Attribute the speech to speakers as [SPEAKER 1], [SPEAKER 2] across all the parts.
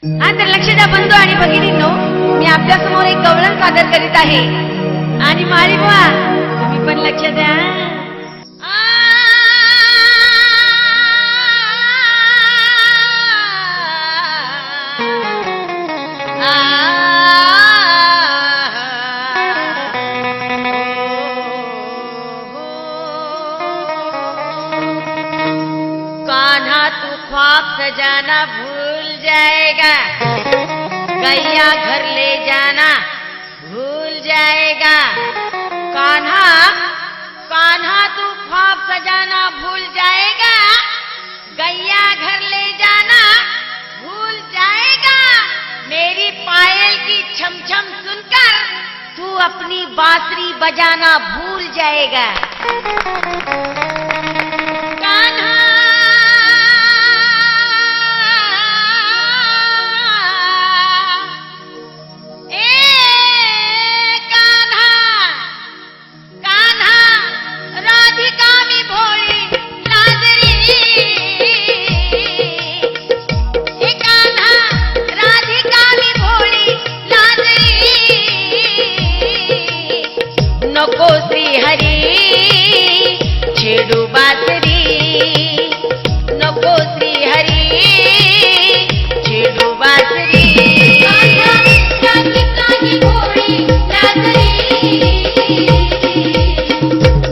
[SPEAKER 1] हा तर लक्ष द्या बंधू आणि भगिनींनो, मी आपल्या समोर एक गवळण सादर करीत आहे आणि माळी बुवा तुम्ही पण लक्ष द्या. कान्हा तू ख्वाब सजाना भूल जाएगा, गैया घर ले जाना भूल जाएगा. कान्हा कान्हा तू ख्वाब सजाना भूल जाएगा, गैया घर ले जाना भूल जाएगा. मेरी पायल की छम छम सुनकर तू अपनी बांसुरी बजाना भूल जाएगा. कान्हा नको श्री हरी छेडू बासरी, नको श्री हरी छेडू बासरी.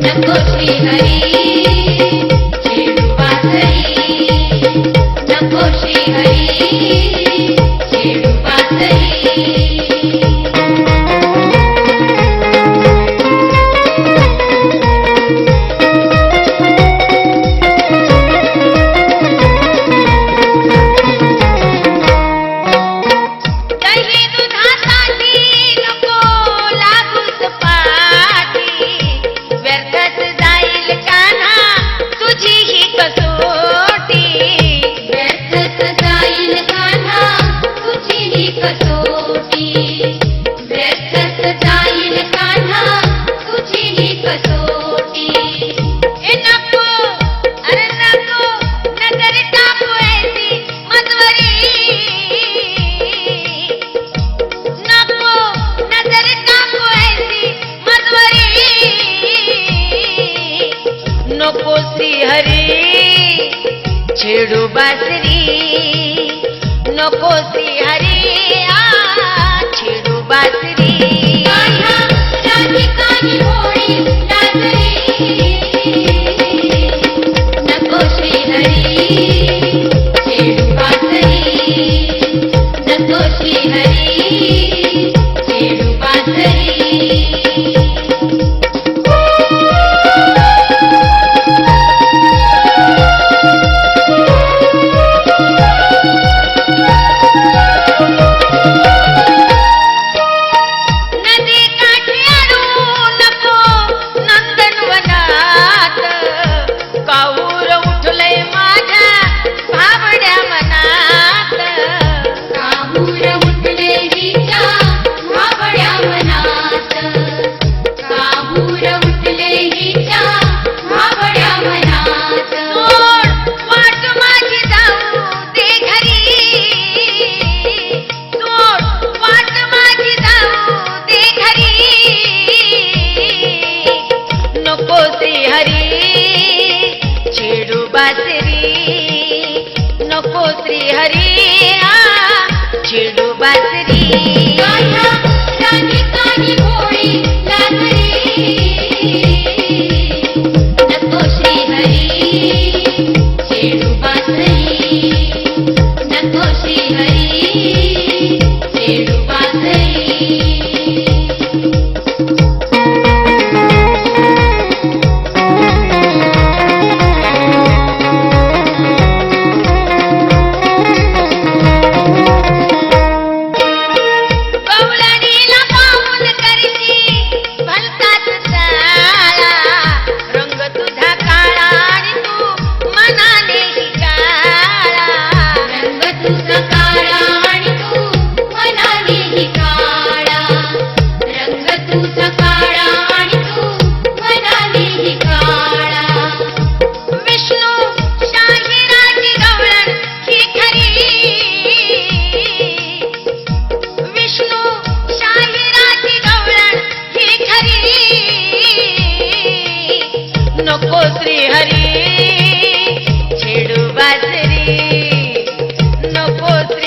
[SPEAKER 1] नको श्री हरी छेडू बासरी, नको श्री हरी छेडू बासरी. नको श्री हरी छेडू बासरी, नको श्री हरी छेडू बासरी. नको श्री हरी छेडू बासरी, नको श्री हरी छेडू बासरी. मनात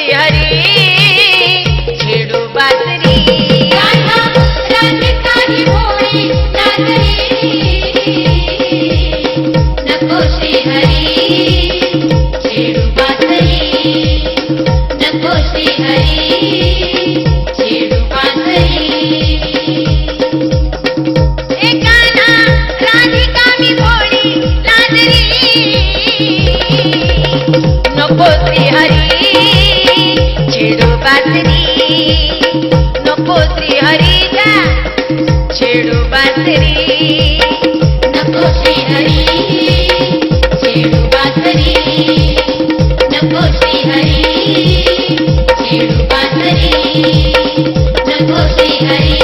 [SPEAKER 1] श्रीहरी छेडू बासरी
[SPEAKER 2] राधा राधिकाही भोळी नाचरी नको श्रीहरी छेडू बासरी नको श्रीहरी छेडू बासरी
[SPEAKER 1] एकाना राधिका मी भोळी लाजरी नको श्रीहरी छेडू बासरी नको श्रीहरीच्या छेडू बासरी
[SPEAKER 2] नको श्रीहरी छेडू बासरी नको श्रीहरी छेडू बासरी नको श्रीहरी